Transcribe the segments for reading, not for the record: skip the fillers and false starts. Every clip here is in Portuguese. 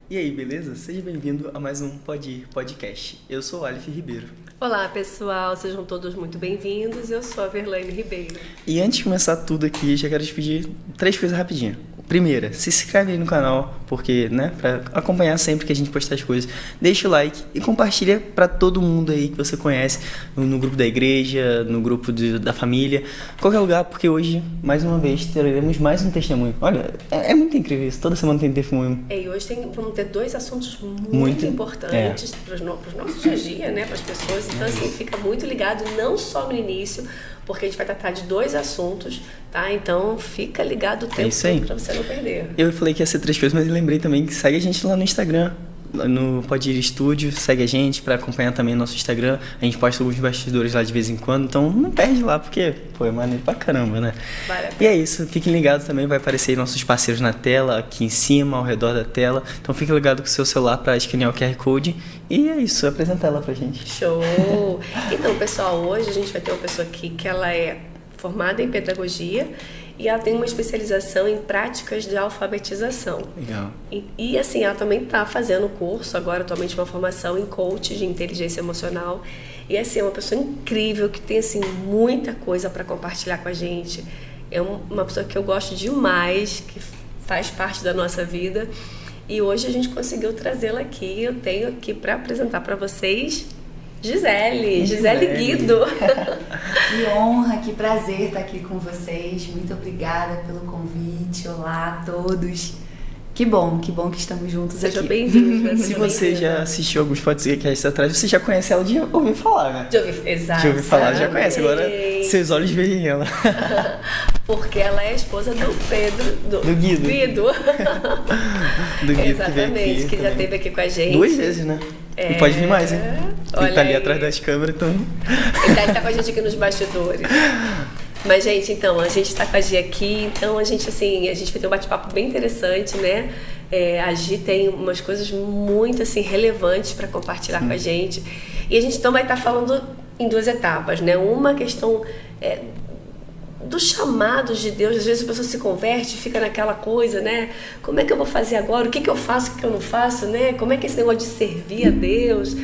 E aí, beleza? Seja bem-vindo a mais um Pode Ir Podcast. Eu sou o Aleph Ribeiro. Olá, pessoal. Sejam todos muito bem-vindos. Eu sou a Verlaine Ribeiro. E antes de começar tudo aqui, já quero te pedir 3 coisas rapidinho. Primeira, se inscreve aí no canal, porque, né, pra acompanhar sempre que a gente postar as coisas. Deixa o like e compartilha pra todo mundo aí que você conhece, no grupo da igreja, no grupo da família, qualquer lugar, porque hoje, mais uma vez, teremos mais um testemunho. Olha, é muito incrível isso, toda semana tem testemunho. E hoje vamos ter 2 assuntos muito importantes para os nossos dias a dia, né, para as pessoas. Então, assim, fica muito ligado, não só no início, porque a gente vai tratar de 2 assuntos, tá? Então, fica ligado o tempo todo pra você não perder. Eu falei que ia ser 3 coisas, mas eu lembrei também que segue a gente lá no Instagram, no Pode Ir Estúdio, segue a gente pra acompanhar também o nosso Instagram. A gente posta alguns bastidores lá de vez em quando, então não perde lá, porque, pô, é maneiro pra caramba, né? Vale a pena. E é isso, fiquem ligados também, vai aparecer aí nossos parceiros na tela, aqui em cima, ao redor da tela. Então fique ligado com o seu celular pra escanear o QR Code. E é isso, apresenta ela pra gente. Show! Então, pessoal, hoje a gente vai ter uma pessoa aqui que ela é formada em pedagogia e ela tem uma especialização em práticas de alfabetização. Legal. E assim, ela também está fazendo curso agora, atualmente, uma formação em coach de inteligência emocional. E assim, é uma pessoa incrível que tem assim muita coisa para compartilhar com a gente. É uma pessoa que eu gosto demais, que faz parte da nossa vida. E hoje a gente conseguiu trazê-la aqui. Eu tenho aqui para apresentar para vocês Gisele Guido. Que honra, que prazer estar aqui com vocês. Muito obrigada pelo convite. Olá a todos. Que bom que estamos juntos aqui. Seja bem-vindo. Se você já assistiu alguns podcasts atrás, você já conhece ela de ouvir falar, né? Exato. De ouvir falar, já conhece. Agora seus olhos veem ela. Porque ela é a esposa do Pedro. Do Guido. Do Guido. Exatamente, que já esteve aqui com a gente. 2 vezes, né? E pode vir mais, hein? Ele tá ali atrás das câmeras, então... Ele deve estar com a gente aqui nos bastidores. Mas, gente, então, a gente tá com a Gi aqui, então a gente vai ter um bate-papo bem interessante, né? A Gi tem umas coisas muito, assim, relevantes para compartilhar com a gente. E a gente então vai estar falando em 2 etapas, né? Uma questão dos chamados de Deus. Às vezes a pessoa se converte e fica naquela coisa, né? Como é que eu vou fazer agora? O que eu faço, o que eu não faço, né? Como é que é esse negócio de servir a Deus?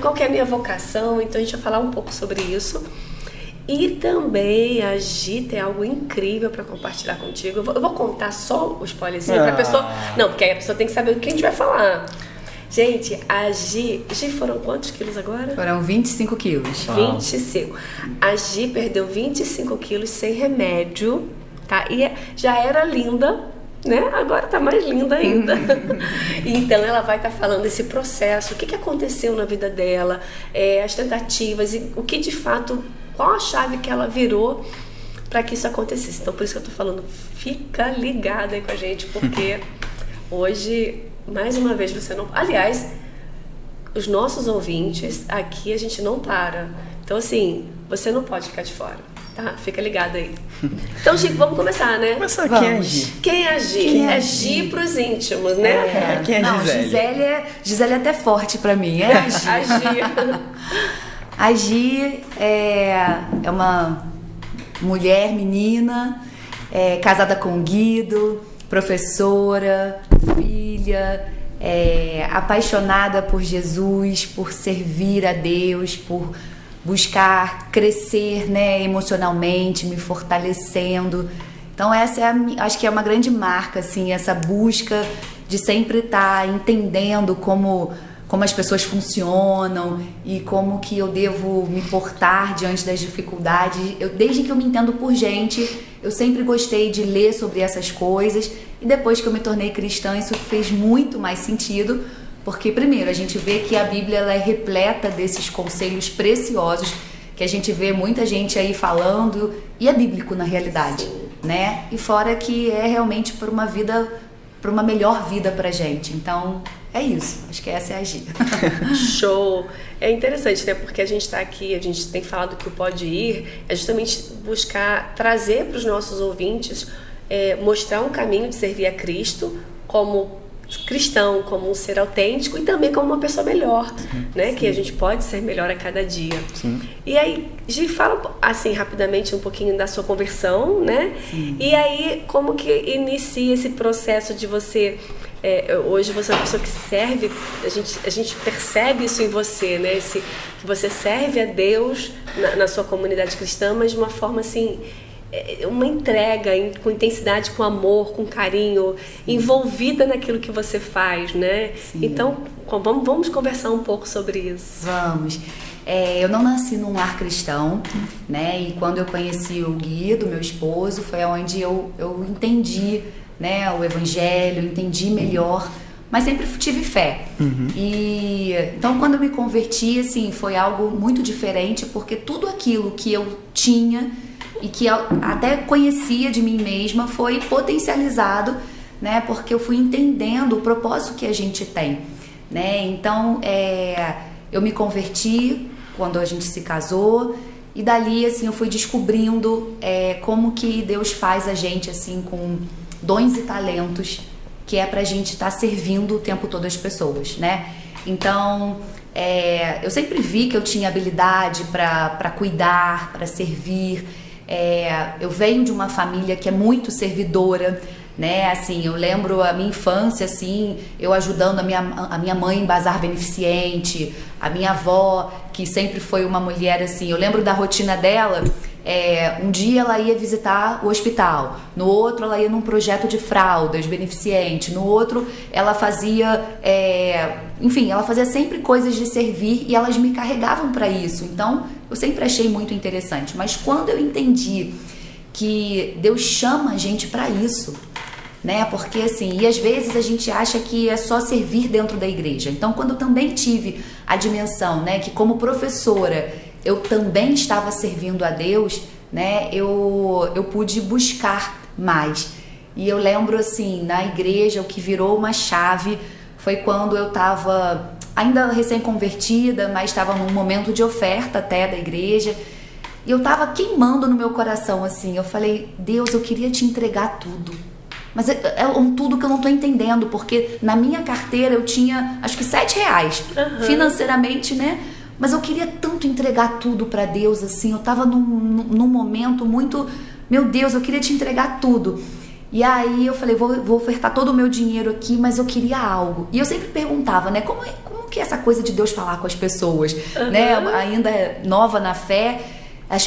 Qual que é a minha vocação? Então a gente vai falar um pouco sobre isso. E também a Gi tem algo incrível para compartilhar contigo. Eu vou contar só o spoilerzinho pra pessoa. Não, porque aí a pessoa tem que saber o que a gente vai falar. Gente, a Gi foram quantos quilos agora? Foram 25 quilos. 25. A Gi perdeu 25 quilos sem remédio, tá? E já era linda, né? Agora tá mais linda ainda. Então ela vai estar falando desse processo, o que aconteceu na vida dela, as tentativas e o que de fato, qual a chave que ela virou para que isso acontecesse. Então por isso que eu tô falando, fica ligada aí com a gente, porque hoje, mais uma vez, você não... Aliás, os nossos ouvintes, aqui a gente não para. Então assim, você não pode ficar de fora, tá? Fica ligado aí. Então, Gi, vamos começar, né? Começar, quem é a Gi? Quem é a Gi? Quem é a Gi pros íntimos, né? Quem é a Gisele? Gisele é até forte pra mim, é a Gi. A Gi. A Gi é uma mulher, menina, casada com o Guido, professora, filha, apaixonada por Jesus, por servir a Deus, por buscar crescer, né, emocionalmente, me fortalecendo. Então essa acho que é uma grande marca, assim, essa busca de sempre estar entendendo como as pessoas funcionam e como que eu devo me portar diante das dificuldades. Desde que eu me entendo por gente, eu sempre gostei de ler sobre essas coisas, e depois que eu me tornei cristã, isso fez muito mais sentido, porque primeiro a gente vê que a Bíblia ela é repleta desses conselhos preciosos que a gente vê muita gente aí falando, e é bíblico na realidade, né? E fora que é realmente por uma melhor vida pra gente. Então, é isso. Acho que essa é a Gi. Show! É interessante, né? Porque a gente está aqui, a gente tem falado que o Pode Ir é justamente buscar trazer para os nossos ouvintes, mostrar um caminho de servir a Cristo como cristão, como um ser autêntico e também como uma pessoa melhor, né? Sim. Que a gente pode ser melhor a cada dia. Sim. E aí, Gi, fala assim rapidamente um pouquinho da sua conversão, né? Sim. E aí, como que inicia esse processo de você hoje você é uma pessoa que serve, a gente percebe isso em você, né? Que você serve a Deus na sua comunidade cristã, mas de uma forma assim, uma entrega com intensidade, com amor, com carinho, envolvida naquilo que você faz, né? Sim. Então, vamos conversar um pouco sobre isso. Vamos. Eu não nasci num lar cristão, né? E quando eu conheci o Guido, meu esposo, foi onde eu entendi, né, o evangelho, entendi melhor, mas sempre tive fé. E então quando eu me converti, assim, foi algo muito diferente, porque tudo aquilo que eu tinha e que eu até conhecia de mim mesma foi potencializado, né, porque eu fui entendendo o propósito que a gente tem, né? Então eu me converti quando a gente se casou, e dali, assim, eu fui descobrindo como que Deus faz a gente, assim, com dons e talentos, que é pra gente estar servindo o tempo todo as pessoas, né? Então, eu sempre vi que eu tinha habilidade pra cuidar, pra servir. Eu venho de uma família que é muito servidora, né? Assim, eu lembro a minha infância, assim, eu ajudando a minha mãe em bazar beneficente, a minha avó, que sempre foi uma mulher, assim, eu lembro da rotina dela. Um dia ela ia visitar o hospital, no outro ela ia num projeto de fraldas beneficente, no outro ela fazia, enfim, ela fazia sempre coisas de servir e elas me carregavam para isso. Então eu sempre achei muito interessante, mas quando eu entendi que Deus chama a gente para isso, né? Porque assim, e às vezes a gente acha que é só servir dentro da igreja. Então quando eu também tive a dimensão, né, que como professora eu também estava servindo a Deus, né? Eu pude buscar mais. E eu lembro, assim, na igreja, o que virou uma chave foi quando eu estava ainda recém-convertida, mas estava num momento de oferta até da igreja. E eu estava queimando no meu coração, assim. Eu falei, Deus, eu queria te entregar tudo. Mas é um tudo que eu não estou entendendo, porque na minha carteira eu tinha, acho que R$7, financeiramente, né? Mas eu queria tanto entregar tudo para Deus, assim, eu tava num momento muito, meu Deus, eu queria te entregar tudo. E aí eu falei, vou ofertar todo o meu dinheiro aqui, mas eu queria algo. E eu sempre perguntava, né, como que é essa coisa de Deus falar com as pessoas, né? Ainda nova na fé,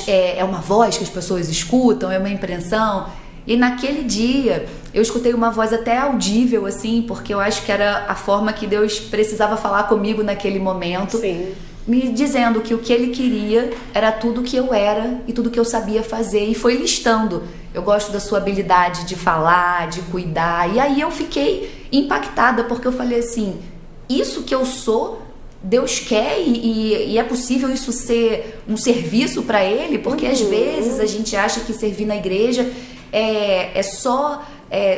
é uma voz que as pessoas escutam, é uma impressão. E naquele dia eu escutei uma voz até audível, assim, porque eu acho que era a forma que Deus precisava falar comigo naquele momento. Sim. Me dizendo que o que ele queria era tudo que eu era e tudo que eu sabia fazer, e foi listando. Eu gosto da sua habilidade de falar, de cuidar. E aí eu fiquei impactada, porque eu falei assim, isso que eu sou, Deus quer, e é possível isso ser um serviço para ele, porque às vezes a gente acha que servir na igreja é só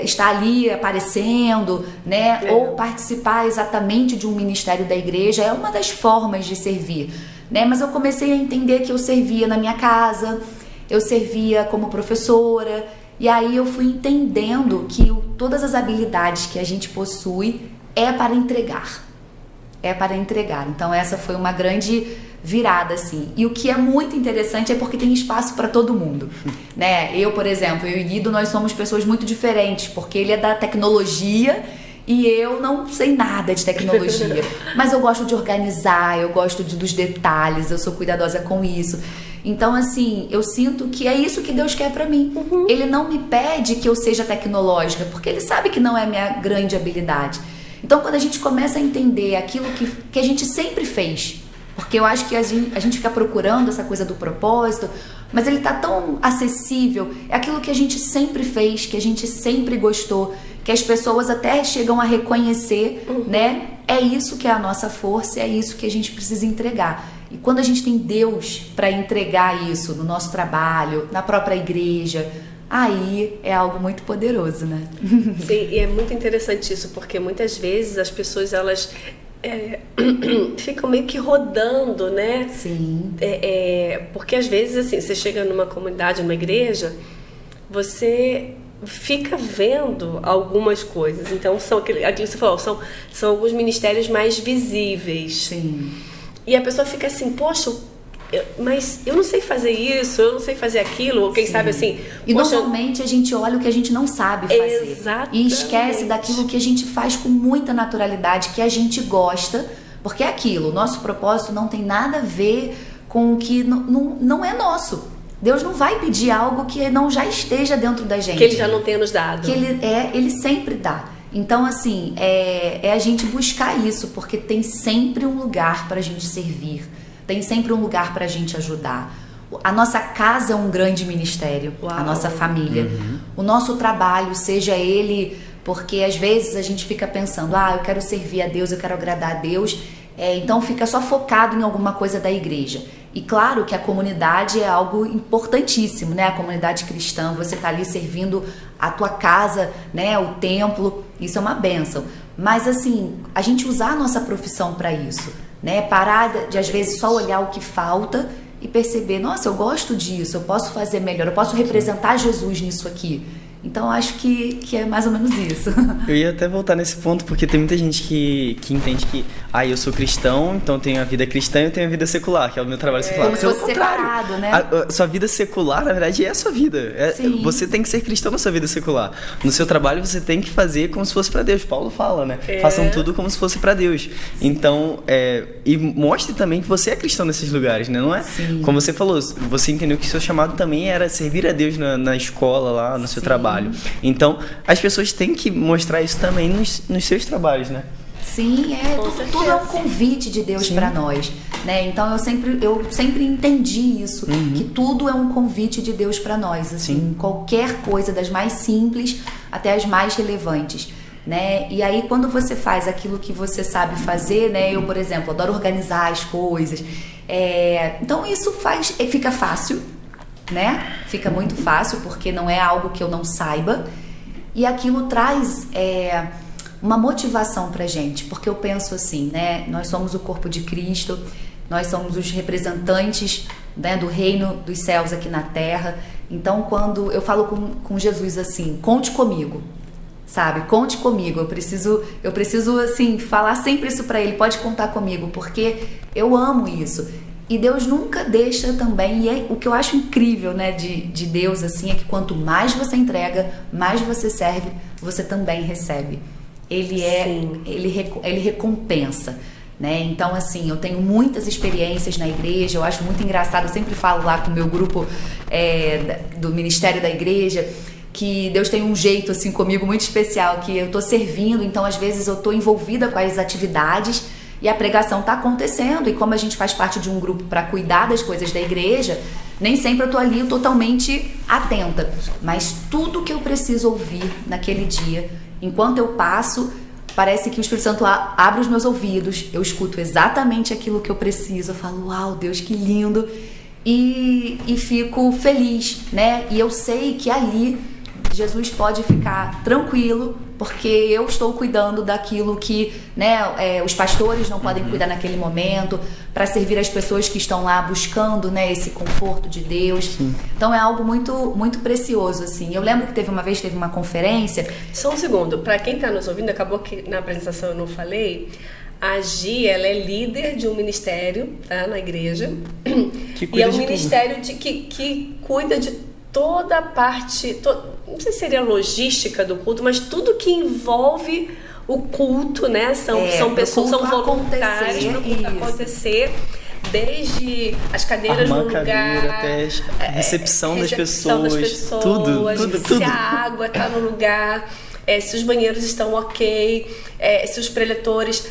estar ali aparecendo, né? Ou participar exatamente de um ministério da igreja. É uma das formas de servir, né? Mas eu comecei a entender que eu servia na minha casa, eu servia como professora, e aí eu fui entendendo que todas as habilidades que a gente possui é para entregar. Então essa foi uma grande virada, assim. E o que é muito interessante é porque tem espaço para todo mundo, né? Eu, por exemplo, eu e Guido, nós somos pessoas muito diferentes, porque ele é da tecnologia e eu não sei nada de tecnologia. Mas eu gosto de organizar, eu gosto dos detalhes, eu sou cuidadosa com isso. Então, assim, eu sinto que é isso que Deus quer pra mim. Ele não me pede que eu seja tecnológica, porque Ele sabe que não é minha grande habilidade. Então, quando a gente começa a entender aquilo que a gente sempre fez, porque eu acho que a gente fica procurando essa coisa do propósito, mas ele tá tão acessível, é aquilo que a gente sempre fez, que a gente sempre gostou, que as pessoas até chegam a reconhecer, né? É isso que é a nossa força, é isso que a gente precisa entregar. E quando a gente tem Deus para entregar isso no nosso trabalho, na própria igreja, aí é algo muito poderoso, né? Sim, e é muito interessante isso, porque muitas vezes as pessoas, elas ficam meio que rodando, né? Sim. Porque às vezes, assim, você chega numa comunidade, numa igreja, você fica vendo algumas coisas. Então, são aquilo que você falou, são alguns ministérios mais visíveis. Sim. E a pessoa fica assim, poxa, mas eu não sei fazer isso, eu não sei fazer aquilo, ou quem sabe assim... E normalmente a gente olha o que a gente não sabe fazer. Exatamente. E esquece daquilo que a gente faz com muita naturalidade, que a gente gosta, porque é aquilo, o nosso propósito não tem nada a ver com o que não é nosso. Deus não vai pedir algo que não já esteja dentro da gente. Que Ele já não tenha nos dado. Que Ele sempre dá. Então, assim, é a gente buscar isso, porque tem sempre um lugar para a gente servir. Tem sempre um lugar para a gente ajudar. A nossa casa é um grande ministério. Uau. A nossa família. O nosso trabalho, seja ele... Porque às vezes a gente fica pensando, eu quero servir a Deus, eu quero agradar a Deus. Então fica só focado em alguma coisa da igreja. E claro que a comunidade é algo importantíssimo, né? A comunidade cristã, você tá ali servindo a tua casa, né? O templo, isso é uma bênção. Mas assim, a gente usar a nossa profissão para isso, né? Parar de às vezes só olhar o que falta e perceber, nossa, eu gosto disso, eu posso fazer melhor, eu posso representar Jesus nisso aqui. Então acho que é mais ou menos isso. Eu ia até voltar nesse ponto, porque tem muita gente que entende que eu sou cristão, então eu tenho a vida cristã e eu tenho a vida secular, que é o meu trabalho secular. Como se fosse separado, né? A sua vida secular, na verdade, é a sua vida. Você tem que ser cristão na sua vida secular. No seu trabalho você tem que fazer como se fosse pra Deus. Paulo fala, né? Façam tudo como se fosse pra Deus. Sim. Então, e mostre também que você é cristão nesses lugares, né? Não é? Sim. Como você falou, você entendeu que seu chamado também era servir a Deus na escola, lá no seu trabalho. Então, as pessoas têm que mostrar isso também nos seus trabalhos, né? Sim, tudo é um convite de Deus para nós, né? Então eu sempre entendi isso, que tudo é um convite de Deus para nós, assim, qualquer coisa, das mais simples até as mais relevantes, né? E aí quando você faz aquilo que você sabe fazer, né? Eu, por exemplo, adoro organizar as coisas, então isso fica fácil, né? Fica muito fácil porque não é algo que eu não saiba, e aquilo traz uma motivação pra gente, porque eu penso assim, né? Nós somos o corpo de Cristo, nós somos os representantes, né, do reino dos céus aqui na terra. Então quando eu falo com Jesus assim, conte comigo, sabe? Conte comigo, eu preciso assim, falar sempre isso pra ele, pode contar comigo, porque eu amo isso. E Deus nunca deixa também, e o que eu acho incrível, né, de Deus, assim, é que quanto mais você entrega, mais você serve, você também recebe. Ele recompensa, né? Então, assim, eu tenho muitas experiências na igreja, eu acho muito engraçado, eu sempre falo lá com o meu grupo do Ministério da Igreja, que Deus tem um jeito, assim, comigo muito especial, que eu tô servindo, então às vezes eu tô envolvida com as atividades, e a pregação está acontecendo, e como a gente faz parte de um grupo para cuidar das coisas da igreja, nem sempre eu estou ali totalmente atenta, mas tudo que eu preciso ouvir naquele dia, enquanto eu passo, parece que o Espírito Santo abre os meus ouvidos, eu escuto exatamente aquilo que eu preciso, eu falo, uau, Deus, que lindo, e fico feliz, né? E eu sei que ali Jesus pode ficar tranquilo, porque eu estou cuidando daquilo que, né, os pastores não podem cuidar naquele momento, para servir as pessoas que estão lá buscando, né, esse conforto de Deus. Sim. Então é algo muito, muito precioso, assim. Eu lembro que teve uma conferência... Só um segundo, para quem está nos ouvindo, acabou que na apresentação eu não falei, a Gi, ela é líder de um ministério, tá, na igreja, e é um ministério que cuida de toda a parte, não sei se seria logística do culto, mas tudo que envolve o culto, né? São pessoas, são voluntários para o culto acontecer, desde as cadeiras no lugar, até a recepção das pessoas, tudo. Se a água está no lugar, se os banheiros estão ok, se os preletores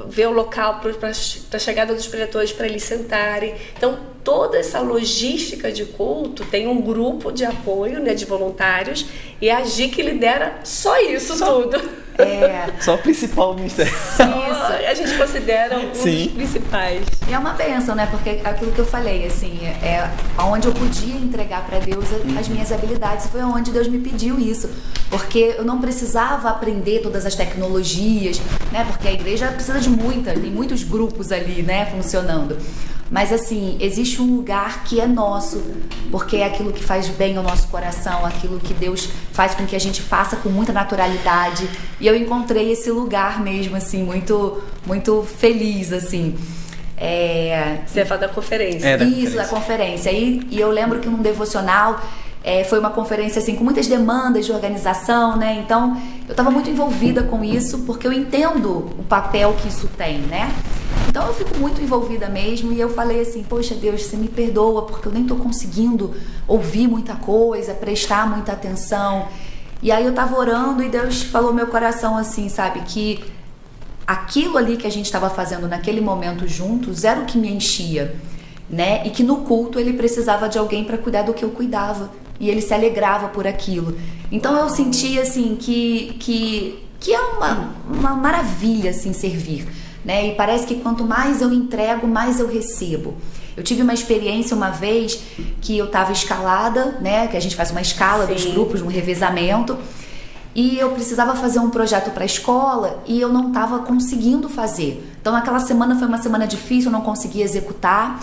vê o local para a chegada dos preletores para eles sentarem. Então, toda essa logística de culto tem um grupo de apoio, né, de voluntários, e a Gi que lidera só isso tudo. Só o principal ministério. Isso. A gente considera um dos principais. E é uma bênção, né? Porque aquilo que eu falei, assim, onde eu podia entregar para Deus as minhas habilidades, foi onde Deus me pediu isso. Porque eu não precisava aprender todas as tecnologias, né? Porque a igreja precisa de tem muitos grupos ali, né, funcionando. Mas assim, existe um lugar que é nosso, porque é aquilo que faz bem ao nosso coração, aquilo que Deus faz com que a gente faça com muita naturalidade. E eu encontrei esse lugar mesmo, assim, muito, muito feliz, assim. Você ia falar da conferência. Isso, da conferência. E eu lembro que num devocional foi uma conferência assim com muitas demandas de organização, né? Então eu estava muito envolvida com isso porque eu entendo o papel que isso tem, né? Então eu fico muito envolvida mesmo e eu falei assim, poxa Deus, você me perdoa porque eu nem tô conseguindo ouvir muita coisa, prestar muita atenção. E aí eu tava orando e Deus falou no meu coração assim, sabe, que aquilo ali que a gente estava fazendo naquele momento juntos era o que me enchia, né? E que no culto ele precisava de alguém para cuidar do que eu cuidava. E ele se alegrava por aquilo. Então eu senti assim que é uma maravilha assim servir, né? E parece que quanto mais eu entrego, mais eu recebo. Eu tive uma experiência uma vez que eu estava escalada, né? Que a gente faz uma escala dos grupos, um revezamento. E eu precisava fazer um projeto para a escola e eu não estava conseguindo fazer. Então aquela semana foi uma semana difícil, eu não conseguia executar.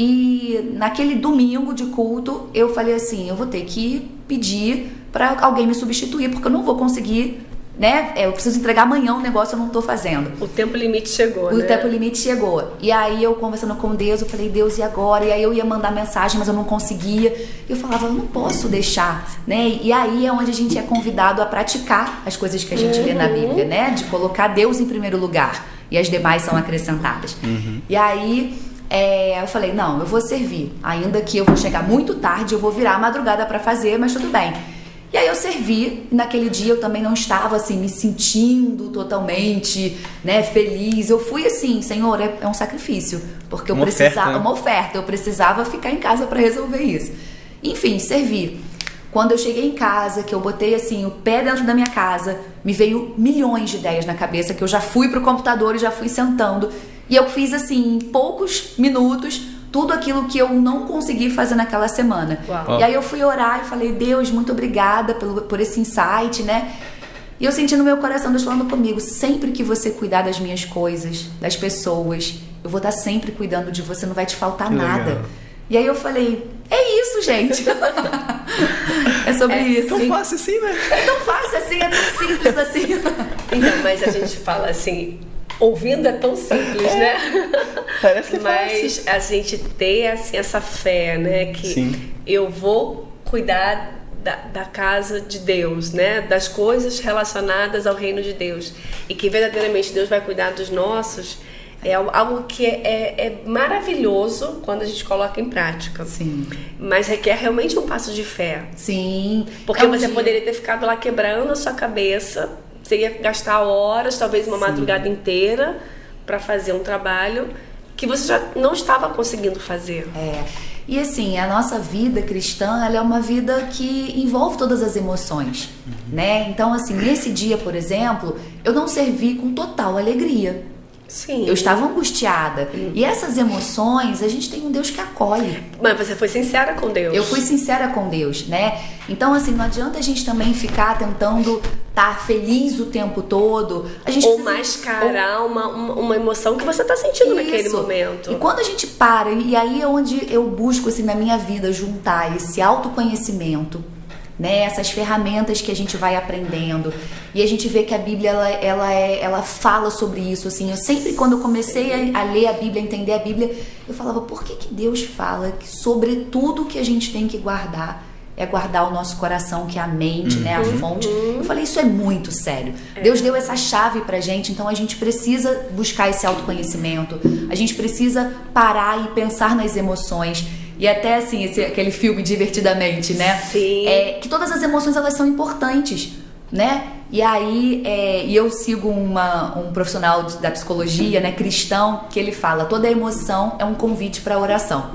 E naquele domingo de culto, eu falei assim, eu vou ter que pedir para alguém me substituir, porque eu não vou conseguir, né? Eu preciso entregar amanhã um negócio, eu não tô fazendo. O tempo limite chegou, né? O tempo limite chegou. E aí eu conversando com Deus, eu falei, Deus, e agora? E aí eu ia mandar mensagem, mas eu não conseguia. E eu falava, eu não posso deixar, né? E aí é onde a gente é convidado a praticar as coisas que a gente lê na Bíblia, né? De colocar Deus em primeiro lugar. E as demais são acrescentadas. E aí eu falei, não, eu vou servir. Ainda que eu vou chegar muito tarde, eu vou virar a madrugada pra fazer, mas tudo bem. E aí eu servi, e naquele dia eu também não estava assim, me sentindo totalmente, né, feliz. Eu fui assim, Senhor, é um sacrifício, porque eu precisava, uma oferta, eu precisava ficar em casa para resolver isso. Enfim, servi. Quando eu cheguei em casa, que eu botei assim o pé dentro da minha casa, me veio milhões de ideias na cabeça, que eu já fui pro computador e já fui sentando. E eu fiz assim, em poucos minutos, tudo aquilo que eu não consegui fazer naquela semana. Uau. E aí eu fui orar e falei, Deus, muito obrigada por esse insight, né? E eu senti no meu coração Deus falando comigo, sempre que você cuidar das minhas coisas, das pessoas, eu vou estar sempre cuidando de você, não vai te faltar nada. Legal. E aí eu falei, é isso, gente. É sobre isso. Tão fácil assim, né? É tão fácil assim, é tão simples assim. Então, mas a gente fala assim, ouvindo é tão simples, né? Parece que é mas fácil. a gente ter assim, essa fé, né? Que eu vou cuidar da casa de Deus, né? Das coisas relacionadas ao reino de Deus. E que verdadeiramente Deus vai cuidar dos nossos. É algo que é maravilhoso quando a gente coloca em prática. Sim. Mas requer realmente um passo de fé. Sim. Porque você poderia ter ficado lá quebrando a sua cabeça. Você ia gastar horas, talvez uma madrugada inteira, para fazer um trabalho que você já não estava conseguindo fazer. E assim, a nossa vida cristã, ela é uma vida que envolve todas as emoções, né? Então, assim, nesse dia, por exemplo, eu não servi com total alegria. Sim. Eu estava angustiada. E essas emoções, a gente tem um Deus que acolhe. Mas você foi sincera com Deus. Eu fui sincera com Deus, né? Então, assim, não adianta a gente também ficar tentando estar feliz o tempo todo. A gente ou precisa mascarar uma emoção que você está sentindo naquele momento. E quando a gente para, e aí é onde eu busco, assim, na minha vida, juntar esse autoconhecimento, né, essas ferramentas que a gente vai aprendendo, e a gente vê que a Bíblia ela fala sobre isso, assim. Eu sempre, quando eu comecei a ler a Bíblia, a entender a Bíblia, eu falava, por que Deus fala que sobre tudo que a gente tem que guardar é guardar o nosso coração, que é a mente, né, a fonte? Eu falei, isso é muito sério. Deus deu essa chave pra gente, então a gente precisa buscar esse autoconhecimento, a gente precisa parar e pensar nas emoções. E até assim, aquele filme Divertidamente, né? Sim. Que todas as emoções, elas são importantes, né? E aí, e eu sigo um profissional da psicologia, né, cristão, que ele fala, toda emoção é um convite para oração.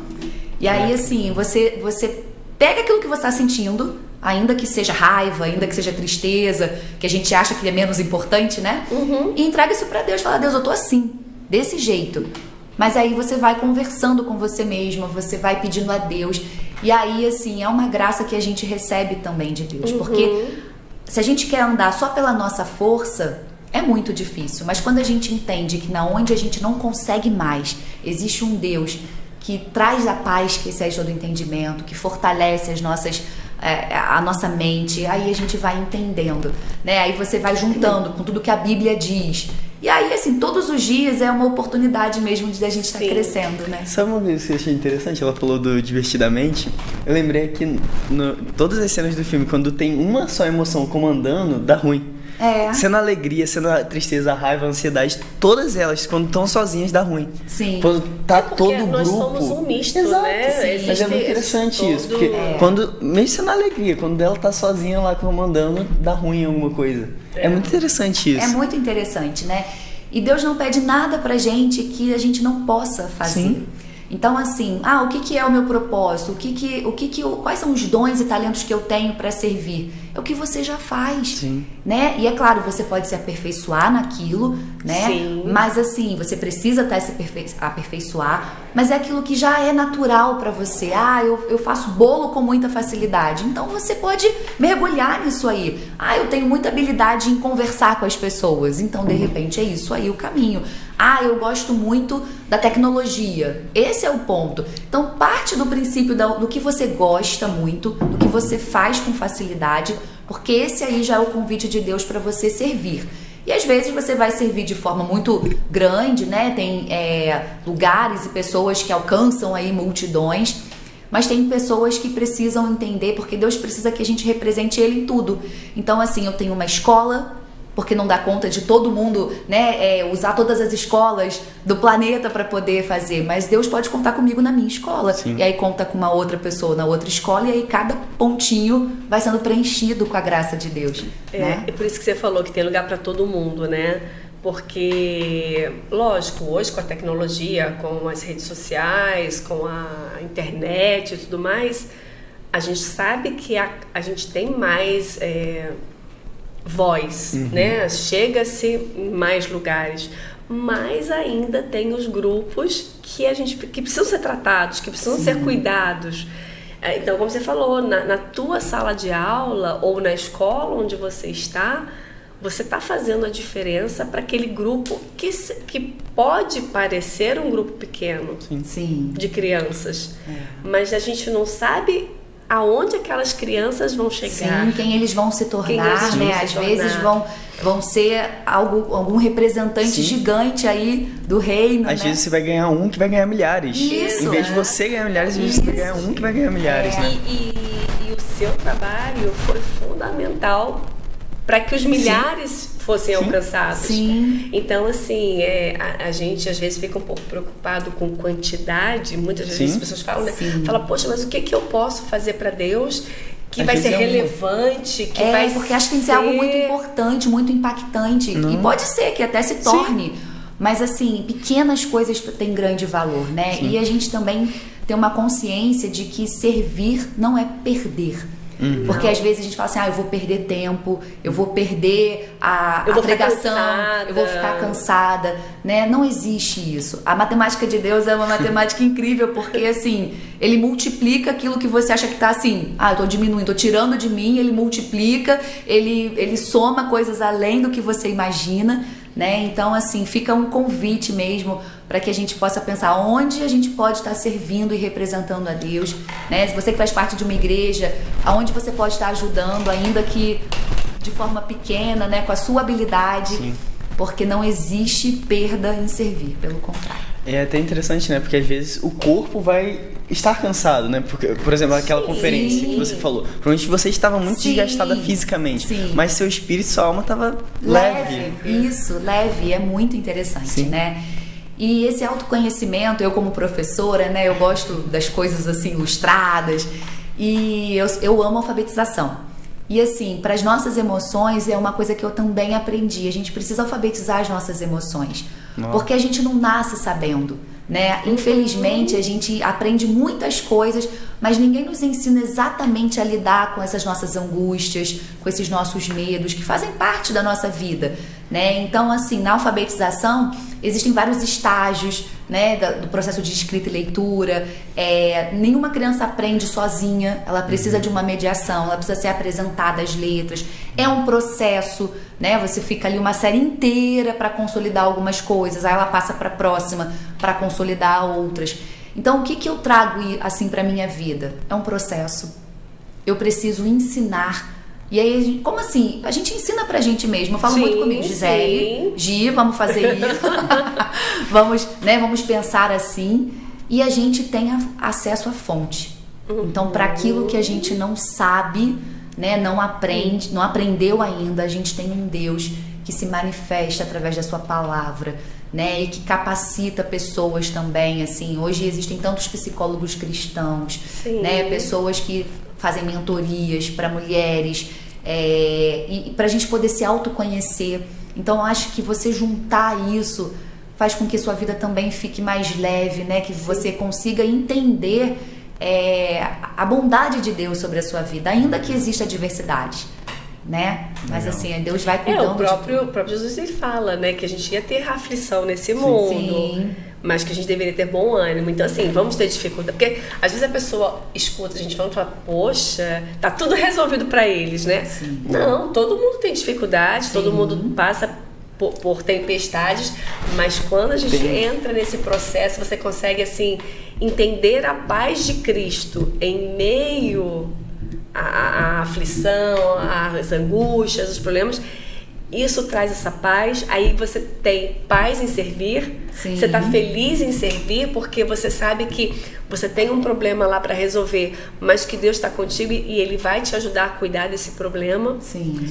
E aí, assim, você pega aquilo que você está sentindo, ainda que seja raiva, ainda que seja tristeza, que a gente acha que é menos importante, né? E entrega isso para Deus, fala, Deus, eu tô assim, desse jeito. Mas aí você vai conversando com você mesma, você vai pedindo a Deus. E aí, assim, é uma graça que a gente recebe também de Deus. Porque se a gente quer andar só pela nossa força, é muito difícil. Mas quando a gente entende que na onde a gente não consegue mais, existe um Deus que traz a paz, que excede todo entendimento, que fortalece a nossa mente, aí a gente vai entendendo, né? Aí você vai juntando com tudo que a Bíblia diz. E aí, assim, todos os dias é uma oportunidade mesmo de a gente estar crescendo, né? Sabe uma coisa que eu achei interessante? Ela falou do divertidamente. Eu lembrei que todas as cenas do filme, quando tem uma só emoção comandando, dá ruim. Sendo a alegria, sendo a tristeza, a raiva, a ansiedade, todas elas, quando estão sozinhas, dá ruim. Sim. Quando tá todo o grupo. Nós somos um misto, exato, né? Sim. Mas é muito interessante isso, porque quando, mesmo sendo a alegria, quando ela tá sozinha lá comandando, dá ruim em alguma coisa. É muito interessante isso. É muito interessante, né? E Deus não pede nada pra gente que a gente não possa fazer. Sim. Então, assim, o que é o meu propósito? Quais são os dons e talentos que eu tenho para servir? É o que você já faz, Sim. né? E é claro, você pode se aperfeiçoar naquilo, né? Sim. Mas assim, você precisa até se aperfeiçoar, mas é aquilo que já é natural para você. Eu faço bolo com muita facilidade. Então você pode mergulhar nisso aí. Eu tenho muita habilidade em conversar com as pessoas. Então, de repente, é isso aí o caminho. Eu gosto muito da tecnologia. Esse é o ponto. Então, parte do princípio do que você gosta muito, do que você faz com facilidade, porque esse aí já é o convite de Deus para você servir. E às vezes você vai servir de forma muito grande, né? Tem lugares e pessoas que alcançam aí multidões, mas tem pessoas que precisam entender, porque Deus precisa que a gente represente Ele em tudo. Então, assim, eu tenho uma escola, porque não dá conta de todo mundo, né, usar todas as escolas do planeta para poder fazer, mas Deus pode contar comigo na minha escola. Sim. E aí conta com uma outra pessoa na outra escola, e aí cada pontinho vai sendo preenchido com a graça de Deus. Né? É por isso que você falou que tem lugar para todo mundo, né? Porque, lógico, hoje com a tecnologia, com as redes sociais, com a internet e tudo mais, a gente sabe que a gente tem mais voz, né? Chega-se em mais lugares, mas ainda tem os grupos que precisam ser tratados, que precisam ser cuidados. Então, como você falou, na tua sala de aula ou na escola onde você está fazendo a diferença para aquele grupo que pode parecer um grupo pequeno. Sim. De crianças, mas a gente não sabe aonde aquelas crianças vão chegar. Sim, quem eles vão se tornar, né? Às vezes vão ser algum representante gigante aí do reino, Às vezes você vai ganhar um que vai ganhar milhares. Isso. Em vez de você ganhar milhares, às vezes você vai ganhar um que vai ganhar milhares, né? E o seu trabalho foi fundamental para que os milhares fossem alcançados. Sim. Então, assim, a gente às vezes fica um pouco preocupado com quantidade. Muitas vezes as pessoas falam, né? Fala, poxa, mas o que eu posso fazer para Deus que vai ser relevante? Porque acho que tem que ser algo muito importante, muito impactante. E pode ser que até se torne. Mas, assim, pequenas coisas têm grande valor, né? Sim. E a gente também tem uma consciência de que servir não é perder. Porque às vezes a gente fala assim, eu vou perder tempo, eu vou perder a pregação, eu vou ficar cansada, né? Não existe isso. A matemática de Deus é uma matemática incrível, porque assim, Ele multiplica aquilo que você acha que tá assim, eu tô diminuindo, tô tirando de mim, Ele multiplica, Ele soma coisas além do que você imagina, né? Então, assim, fica um convite mesmo para que a gente possa pensar onde a gente pode estar servindo e representando a Deus, né? Se você que faz parte de uma igreja, aonde você pode estar ajudando, ainda que de forma pequena, né? Com a sua habilidade. Sim. Porque não existe perda em servir, pelo contrário. É até interessante, né? Porque às vezes o corpo vai estar cansado, né? Porque, por exemplo, aquela conferência que você falou. Provavelmente você estava muito desgastada fisicamente, mas seu espírito e sua alma estava leve. Isso, leve. É muito interessante, né? E esse autoconhecimento, eu como professora, né? Eu gosto das coisas assim, ilustradas. E eu amo alfabetização. E assim, para as nossas emoções é uma coisa que eu também aprendi. A gente precisa alfabetizar as nossas emoções. Porque a gente não nasce sabendo, né? Infelizmente, a gente aprende muitas coisas, mas ninguém nos ensina exatamente a lidar com essas nossas angústias, com esses nossos medos, que fazem parte da nossa vida, né? Então, assim, na alfabetização, existem vários estágios, né, do processo de escrita e leitura. Nenhuma criança aprende sozinha, ela precisa de uma mediação, ela precisa ser apresentada às letras. É um processo, né? Você fica ali uma série inteira para consolidar algumas coisas, aí ela passa para a próxima para consolidar outras. Então, o que eu trago assim para minha vida? É um processo. Eu preciso ensinar E aí, como assim? A gente ensina pra gente mesmo. Eu falo muito comigo, Gisele, Gi, vamos fazer isso. Vamos pensar assim. E a gente tem acesso à fonte. Então, para aquilo que a gente não sabe, né, não aprendeu ainda, a gente tem um Deus que se manifesta através da sua palavra, né, e que capacita pessoas também, assim. Hoje existem tantos psicólogos cristãos, né, pessoas que fazem mentorias para mulheres, e para a gente poder se autoconhecer. Então, eu acho que você juntar isso faz com que sua vida também fique mais leve, né? Que você consiga entender a bondade de Deus sobre a sua vida, ainda que exista adversidade, né? Mas assim, Deus vai cuidando. O próprio Jesus ele fala, né? Que a gente ia ter aflição nesse mundo, mas que a gente deveria ter bom ânimo. Então assim, vamos ter dificuldade, porque às vezes a pessoa escuta a gente falando e fala, poxa, tá tudo resolvido para eles, né? Não, todo mundo tem dificuldade, todo mundo passa por tempestades, mas quando a gente entra nesse processo, você consegue assim entender a paz de Cristo em meio à aflição, às angústias, os problemas. Isso traz essa paz, aí você tem paz em servir, você está feliz em servir, porque você sabe que você tem um problema lá para resolver, mas que Deus está contigo e Ele vai te ajudar a cuidar desse problema.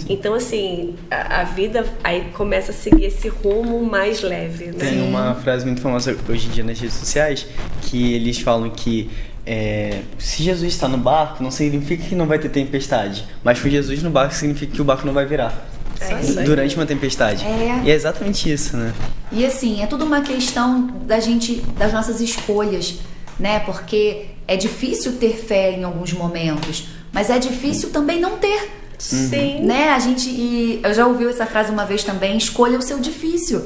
Então, assim, a vida aí começa a seguir esse rumo mais leve, né? Tem uma frase muito famosa hoje em dia nas redes sociais, que eles falam que se Jesus está no barco, não significa que não vai ter tempestade, mas com Jesus no barco significa que o barco não vai virar. Durante uma tempestade. E é exatamente isso, né? E assim, é tudo uma questão das nossas escolhas, né? Porque é difícil ter fé em alguns momentos, mas é difícil também não ter. Né? Eu já ouvi essa frase uma vez também, escolha o seu difícil.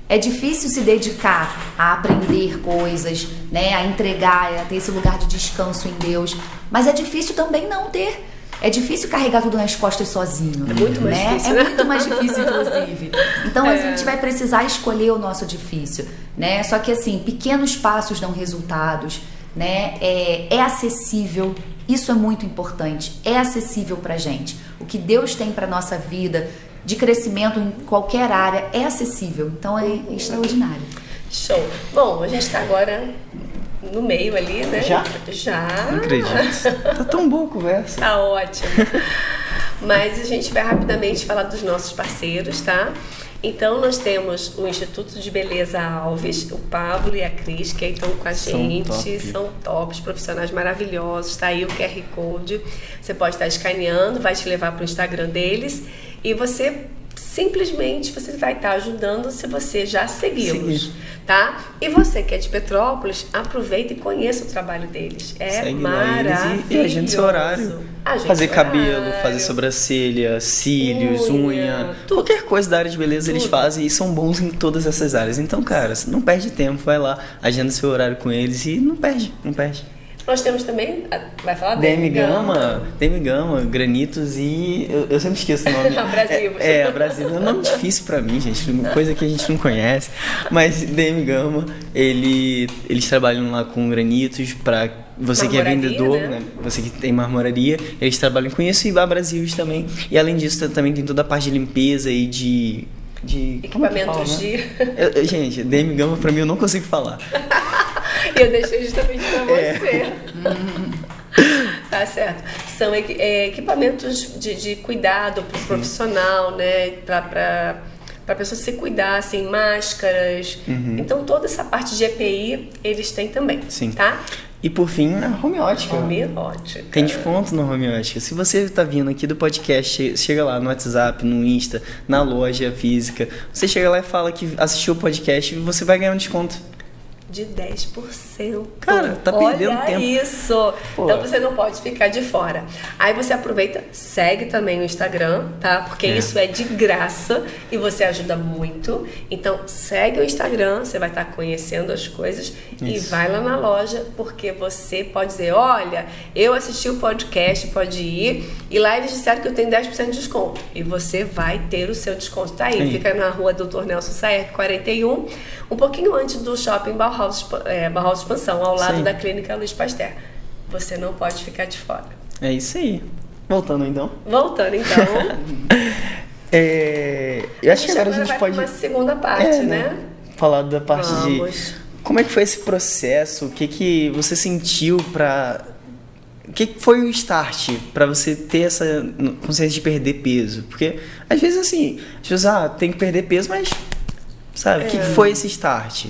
É difícil se dedicar a aprender coisas, né? A entregar, a ter esse lugar de descanso em Deus, mas é difícil também não ter. É difícil carregar tudo nas costas sozinho. É muito mais difícil. É muito mais difícil, inclusive. Então, a gente vai precisar escolher o nosso difícil, né? Só que, assim, pequenos passos dão resultados, né? É acessível. Isso é muito importante. É acessível pra gente. O que Deus tem pra nossa vida, de crescimento em qualquer área, é acessível. Então, é extraordinário. Show. Bom, a gente tá agora no meio ali, né? Já? Não acredito. Tá tão boa a conversa. Tá ótimo. Mas a gente vai rapidamente falar dos nossos parceiros, tá? Então, nós temos o Instituto de Beleza Alves, o Pablo e a Cris, que estão com a gente. São tops, profissionais maravilhosos. Tá aí o QR Code. Você pode estar escaneando, vai te levar para o Instagram deles. E você simplesmente vai estar ajudando se você já seguiu-los, tá? E você que é de Petrópolis, aproveita e conheça o trabalho deles. É maravilhoso. E agende seu horário. Fazer cabelo, fazer sobrancelha, cílios, unha, qualquer coisa da área de beleza eles fazem e são bons em todas essas áreas. Então, cara, não perde tempo, vai lá, agenda seu horário com eles e não perde. Nós temos também, vai falar? DM Gama, granitos e... Eu sempre esqueço o nome. Abrasivos. Abrasivos. É um nome difícil pra mim, gente. Coisa que a gente não conhece. Mas DM Gama, eles trabalham lá com granitos pra você que é vendedor, né? Você que tem marmoraria. Eles trabalham com isso e abrasivos também. E além disso, também tem toda a parte de limpeza e de equipamentos gente, DM Gama pra mim eu não consigo falar. Eu deixei justamente pra você. Tá certo. São equipamentos de cuidado pro profissional, né? Pra pessoa se cuidar, assim, máscaras. Então, toda essa parte de EPI, eles têm também, tá? E por fim, a Homeótica. Homeótica. Tem desconto na Homeótica. Se você tá vindo aqui do podcast, chega lá no WhatsApp, no Insta, na loja física. Você chega lá e fala que assistiu o podcast e você vai ganhar um desconto. De 10%. Cara, tá perdendo tempo. Olha isso! Pô. Então você não pode ficar de fora. Aí você aproveita, segue também o Instagram, tá? Porque isso é de graça e você ajuda muito. Então segue o Instagram, você vai estar conhecendo as coisas e vai lá na loja, porque você pode dizer, olha, eu assisti o podcast, pode ir, e lá eles disseram que eu tenho 10% de desconto. E você vai ter o seu desconto. Tá aí, fica na rua Dr. Nelson Saer, 41, um pouquinho antes do shopping Bauhaus Expansão, ao lado da clínica Luiz Pasteur. Você não pode ficar de fora. É isso aí. Voltando então. Eu acho que agora a gente pode. Uma segunda parte, né? Falar da parte Vamos. de como é que foi esse processo, o que você sentiu pra. O que foi o start pra você ter essa consciência de perder peso? Porque às vezes assim, as pessoas tem que perder peso, mas sabe, o que foi esse start?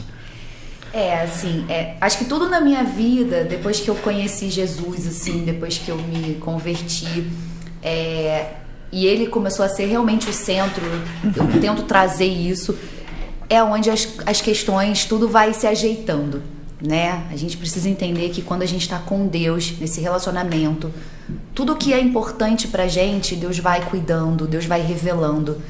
Acho que tudo na minha vida, depois que eu conheci Jesus, assim, depois que eu me converti, e ele começou a ser realmente o centro, eu tento trazer isso, é onde as questões, tudo vai se ajeitando, né? A gente precisa entender que quando a gente está com Deus, nesse relacionamento, tudo que é importante pra gente, Deus vai cuidando, Deus vai revelando.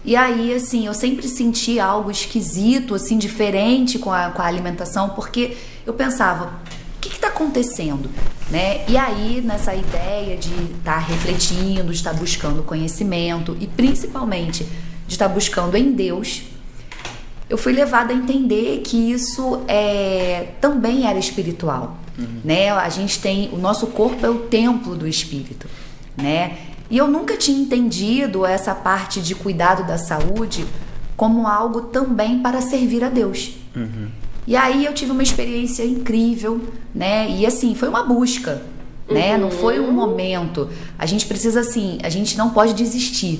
E aí, assim, eu sempre senti algo esquisito, assim, diferente com a alimentação, porque eu pensava, o que está acontecendo? Né? E aí, nessa ideia de estar refletindo, de estar buscando conhecimento e principalmente de estar buscando em Deus, eu fui levada a entender que isso também era espiritual. Né? A gente tem, o nosso corpo é o templo do Espírito, né? E eu nunca tinha entendido essa parte de cuidado da saúde como algo também para servir a Deus. E aí eu tive uma experiência incrível, né? E assim, foi uma busca, né? Não foi um momento. A gente precisa, assim, a gente não pode desistir,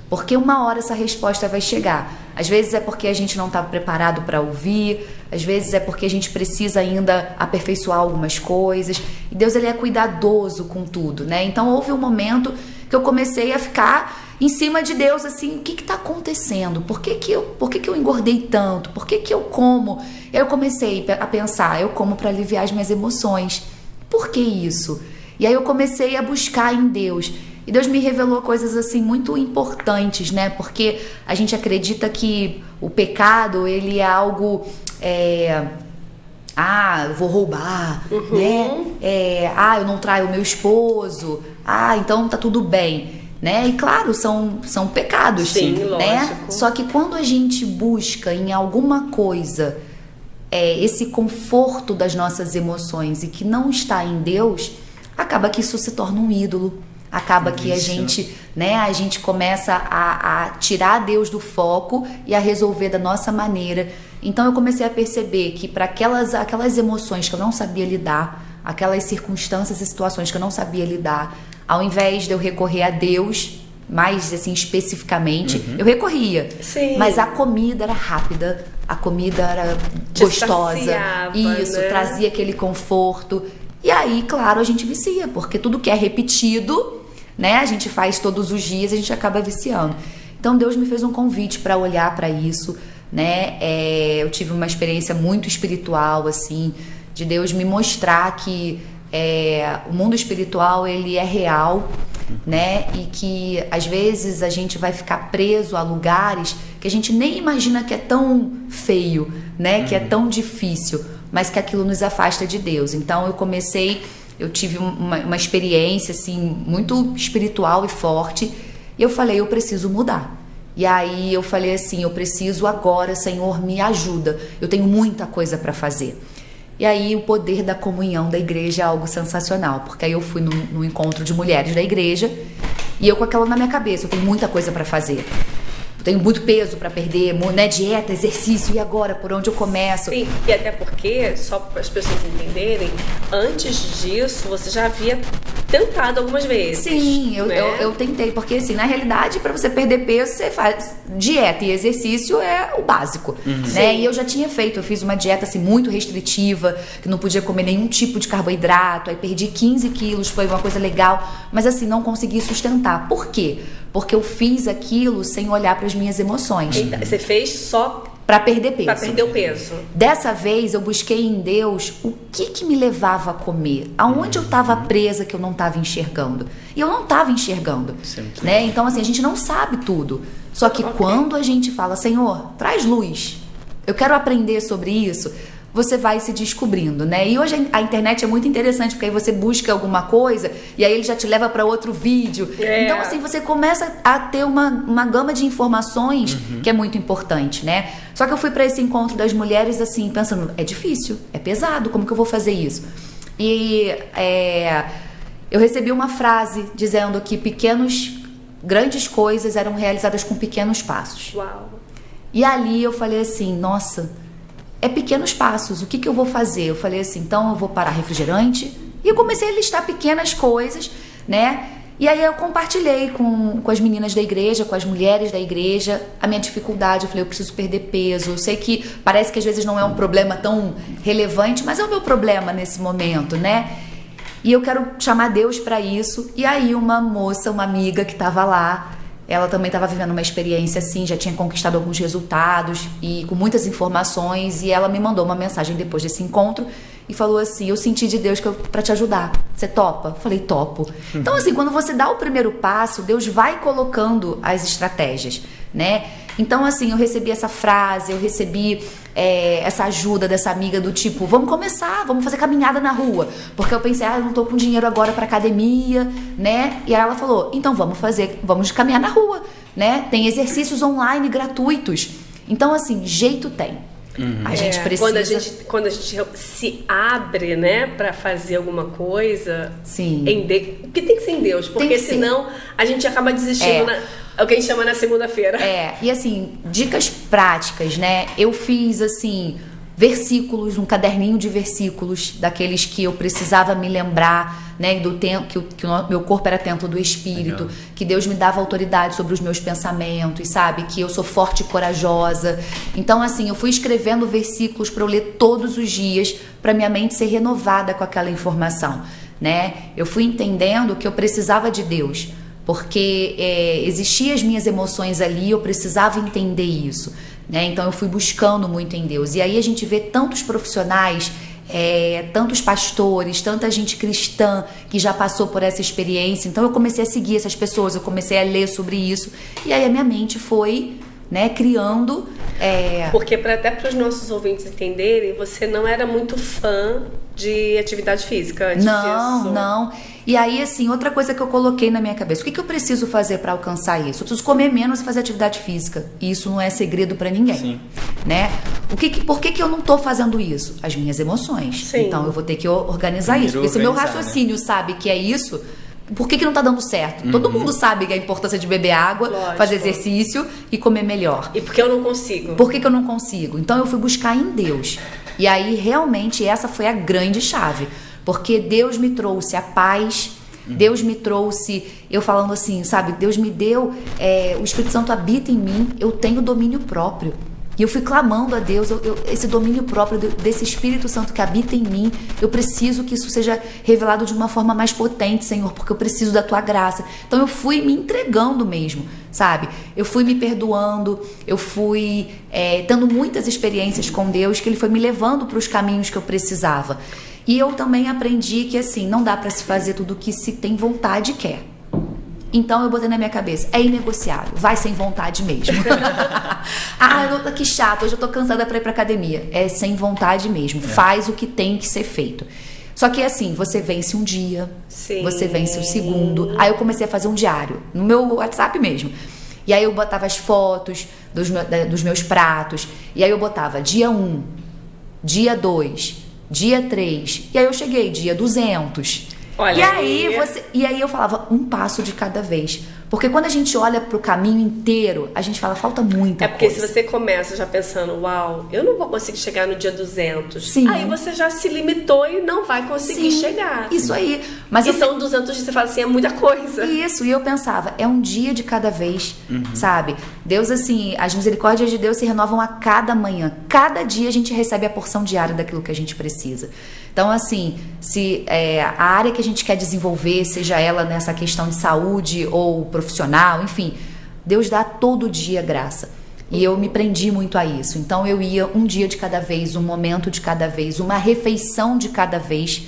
porque uma hora essa resposta vai chegar. Às vezes é porque a gente não está preparado para ouvir, às vezes é porque a gente precisa ainda aperfeiçoar algumas coisas. E Deus, ele é cuidadoso com tudo, né? Então houve um momento que eu comecei a ficar em cima de Deus, assim, o que está acontecendo? Por que eu engordei tanto? Por que eu como? Eu comecei a pensar, eu como para aliviar as minhas emoções. Por que isso? E aí eu comecei a buscar em Deus. E Deus me revelou coisas, assim, muito importantes, né? Porque a gente acredita que o pecado, ele é algo... eu vou roubar, né? Eu não traio o meu esposo. Então tá tudo bem, né? E claro, são pecados, sim, né? lógico. Só que quando a gente busca em alguma coisa esse conforto das nossas emoções e que não está em Deus, acaba que isso se torna um ídolo. Acaba que a gente começa a tirar Deus do foco e a resolver da nossa maneira. Então eu comecei a perceber que para aquelas emoções que eu não sabia lidar, aquelas circunstâncias e situações que eu não sabia lidar, ao invés de eu recorrer a Deus, mais assim especificamente, eu recorria. Sim. Mas a comida era rápida, a comida era gostosa, saciava, isso, né? trazia aquele conforto. E aí, claro, a gente vicia, porque tudo que é repetido, né, a gente faz todos os dias, a gente acaba viciando. Então Deus me fez um convite para olhar para isso, né? Eu tive uma experiência muito espiritual, assim, de Deus me mostrar que o mundo espiritual, ele é real, né? E que às vezes a gente vai ficar preso a lugares que a gente nem imagina que é tão feio, né? Que é tão difícil, mas que aquilo nos afasta de Deus. Então eu tive uma experiência assim muito espiritual e forte, e eu falei, eu preciso mudar. E aí eu falei assim, eu preciso agora, Senhor, me ajuda, eu tenho muita coisa para fazer. E aí o poder da comunhão da igreja é algo sensacional, porque aí eu fui no encontro de mulheres da igreja, e eu com aquela na minha cabeça, eu tenho muita coisa para fazer. Eu tenho muito peso para perder, né? Dieta, exercício, e agora? Por onde eu começo? Sim, e até porque, só para as pessoas entenderem, antes disso, você já havia tentado algumas vezes. Sim, né? eu tentei, porque assim, na realidade, para você perder peso, você faz dieta e exercício é o básico, né? E eu já tinha feito, eu fiz uma dieta assim muito restritiva, que não podia comer nenhum tipo de carboidrato, aí perdi 15 quilos, foi uma coisa legal, mas assim, não consegui sustentar. Por quê? Porque eu fiz aquilo sem olhar para as minhas emoções. Eita, você fez só para perder peso. Para perder o peso. Dessa vez eu busquei em Deus o que me levava a comer, aonde eu estava presa que eu não estava enxergando. E eu não estava enxergando, né? Então assim, a gente não sabe tudo. Só que quando a gente fala, Senhor, traz luz, eu quero aprender sobre isso, você vai se descobrindo, né? E hoje a internet é muito interessante, porque aí você busca alguma coisa e aí ele já te leva para outro vídeo. Então, assim, você começa a ter uma gama de informações que é muito importante, né? Só que eu fui para esse encontro das mulheres, assim, pensando, é difícil, é pesado, como que eu vou fazer isso? E eu recebi uma frase dizendo que grandes coisas eram realizadas com pequenos passos. Uau. E ali eu falei assim, nossa, é pequenos passos, o que eu vou fazer? Eu falei assim, então eu vou parar refrigerante. E eu comecei a listar pequenas coisas, né? E aí eu compartilhei com as meninas da igreja, com as mulheres da igreja, a minha dificuldade. Eu falei, eu preciso perder peso. Eu sei que parece que às vezes não é um problema tão relevante, mas é o meu problema nesse momento, né? E eu quero chamar Deus para isso. E aí uma moça, uma amiga que estava lá, ela também estava vivendo uma experiência assim, já tinha conquistado alguns resultados e com muitas informações. E ela me mandou uma mensagem depois desse encontro e falou assim, eu senti de Deus para te ajudar, você topa? Eu falei, topo. Então assim, quando você dá o primeiro passo, Deus vai colocando as estratégias, né? Então assim, eu recebi essa frase, eu recebi essa ajuda dessa amiga do tipo, vamos começar, vamos fazer caminhada na rua, porque eu pensei, eu não tô com dinheiro agora pra academia, né? E aí ela falou, então vamos caminhar na rua, né? Tem exercícios online gratuitos. Então assim, jeito tem. A gente precisa... Quando a gente se abre, né, pra fazer alguma coisa, sim, porque tem que ser em Deus, porque senão a gente acaba desistindo é o que a gente chama na segunda-feira. E assim, dicas práticas, né? Eu fiz assim, versículos, um caderninho de versículos, daqueles que eu precisava me lembrar, né, do tempo que o meu corpo era templo do Espírito. Legal. Que Deus me dava autoridade sobre os meus pensamentos, sabe? Que eu sou forte e corajosa. Então assim, eu fui escrevendo versículos para eu ler todos os dias, para minha mente ser renovada com aquela informação, né? Eu fui entendendo que eu precisava de Deus, porque existiam as minhas emoções ali, eu precisava entender isso, né? Então eu fui buscando muito em Deus. E aí a gente vê tantos profissionais, tantos pastores, tanta gente cristã que já passou por essa experiência. Então eu comecei a seguir essas pessoas, eu comecei a ler sobre isso. E aí a minha mente foi, né, criando... Porque até para os nossos ouvintes entenderem, você não era muito fã de atividade física antes disso? Não. E aí, assim, outra coisa que eu coloquei na minha cabeça, o que eu preciso fazer para alcançar isso? Eu preciso comer menos e fazer atividade física. E isso não é segredo para ninguém. Sim. Né? Por que eu não tô fazendo isso? As minhas emoções. Sim. Então eu vou ter que organizar isso. Porque se o meu raciocínio sabe que é isso, por que não tá dando certo? Todo mundo sabe que a importância de beber água, lógico, fazer exercício e comer melhor. E por que eu não consigo? Por que eu não consigo? Então eu fui buscar em Deus. E aí realmente essa foi a grande chave. Porque Deus me trouxe a paz, Deus me trouxe, eu falando assim, sabe? Deus me deu, o Espírito Santo habita em mim, eu tenho domínio próprio. E eu fui clamando a Deus, esse domínio próprio desse Espírito Santo que habita em mim, eu preciso que isso seja revelado de uma forma mais potente, Senhor, porque eu preciso da Tua graça. Então eu fui me entregando mesmo, sabe? Eu fui me perdoando, eu fui tendo muitas experiências com Deus, que Ele foi me levando para os caminhos que eu precisava. E eu também aprendi que assim, não dá para se fazer tudo o que se tem vontade e quer. Então eu botei na minha cabeça, é inegociável, vai sem vontade mesmo. Que chato, hoje eu tô cansada pra ir pra academia. É sem vontade mesmo, faz o que tem que ser feito. Só que assim, você vence um dia, sim, você vence o segundo. Aí eu comecei a fazer um diário, no meu WhatsApp mesmo. E aí eu botava as fotos dos meus pratos. E aí eu botava dia 1, dia 2, dia 3. E aí eu cheguei, dia 200. Olha e aí eu falava um passo de cada vez. Porque quando a gente olha pro caminho inteiro, a gente fala, falta muita coisa. É porque se você começa já pensando, uau, eu não vou conseguir chegar no dia 200. Sim. Aí você já se limitou e não vai conseguir chegar. Isso aí. São 200 dias, você fala assim, é muita coisa. Isso, e eu pensava, é um dia de cada vez, sabe? Deus, assim, as misericórdias de Deus se renovam a cada manhã. Cada dia a gente recebe a porção diária daquilo que a gente precisa. Então, assim, se a área que a gente quer desenvolver, seja ela nessa questão de saúde ou profissional, enfim, Deus dá todo dia graça. E eu me prendi muito a isso. Então, eu ia um dia de cada vez, um momento de cada vez, uma refeição de cada vez.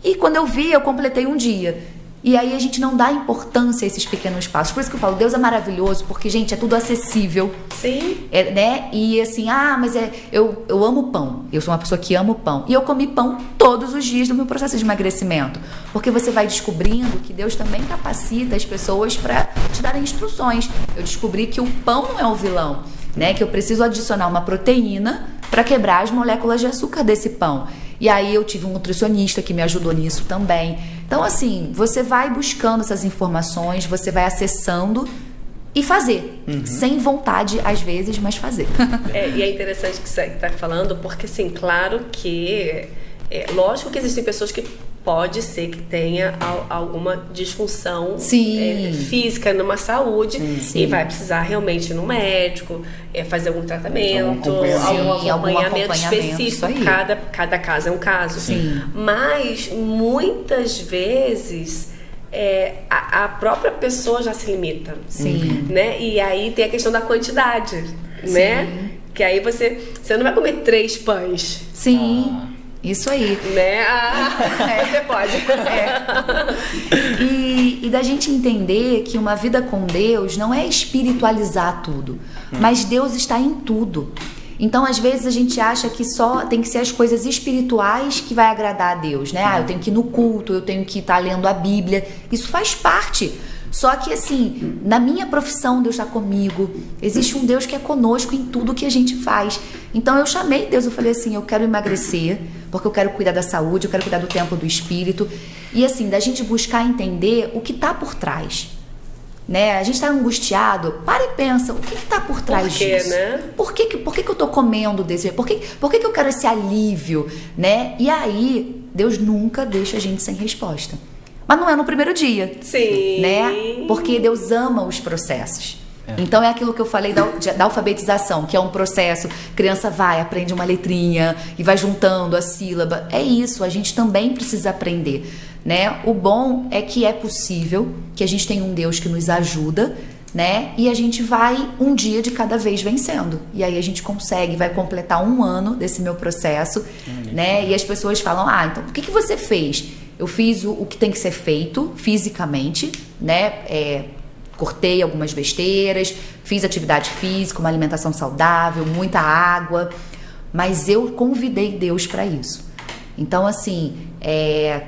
E quando eu vi, eu completei um dia. E aí a gente não dá importância a esses pequenos passos. Por isso que eu falo, Deus é maravilhoso, porque, gente, é tudo acessível. Sim. Né? E assim, mas eu amo pão. Eu sou uma pessoa que amo pão. E eu comi pão todos os dias no meu processo de emagrecimento. Porque você vai descobrindo que Deus também capacita as pessoas para te darem instruções. Eu descobri que o pão não é o vilão, né? Que eu preciso adicionar uma proteína para quebrar as moléculas de açúcar desse pão. E aí eu tive um nutricionista que me ajudou nisso também. Então, assim, você vai buscando essas informações, você vai acessando e fazer. Sem vontade, às vezes, mas fazer. E é interessante que você está falando, porque, assim, claro que... lógico que existem pessoas que pode ser que tenha alguma disfunção física numa saúde e vai precisar realmente ir no médico, fazer algum tratamento, algum acompanhamento específico. Cada caso é um caso. Sim. Mas muitas vezes a própria pessoa já se limita. Sim. Né? E aí tem a questão da quantidade, né? Que aí você não vai comer 3 pães. Sim. Isso aí. Né? Você pode. E da gente entender que uma vida com Deus não é espiritualizar tudo, mas Deus está em tudo. Então, às vezes, a gente acha que só tem que ser as coisas espirituais que vai agradar a Deus, né? Eu tenho que ir no culto, eu tenho que estar lendo a Bíblia. Isso faz parte. Só que, assim, na minha profissão, Deus está comigo. Existe um Deus que é conosco em tudo que a gente faz. Então, eu chamei Deus, eu falei assim, eu quero emagrecer, porque eu quero cuidar da saúde, eu quero cuidar do templo do Espírito. E, assim, da gente buscar entender o que está por trás. Né? A gente está angustiado, para e pensa, o que está por trás disso? Né? Por que eu estou comendo desse jeito? Por que eu quero esse alívio? Né? E aí, Deus nunca deixa a gente sem resposta. Mas não é no primeiro dia. Sim. Né? Porque Deus ama os processos. Então é aquilo que eu falei da alfabetização, que é um processo. Criança vai, aprende uma letrinha e vai juntando a sílaba. É isso, a gente também precisa aprender. Né? O bom é que é possível, que a gente tem um Deus que nos ajuda, né? E a gente vai um dia de cada vez vencendo. E aí a gente consegue, vai completar 1 ano desse meu processo, né? E as pessoas falam, então o que você fez? Eu fiz o que tem que ser feito fisicamente, né? Cortei algumas besteiras, fiz atividade física, uma alimentação saudável, muita água, mas eu convidei Deus para isso. Então, assim,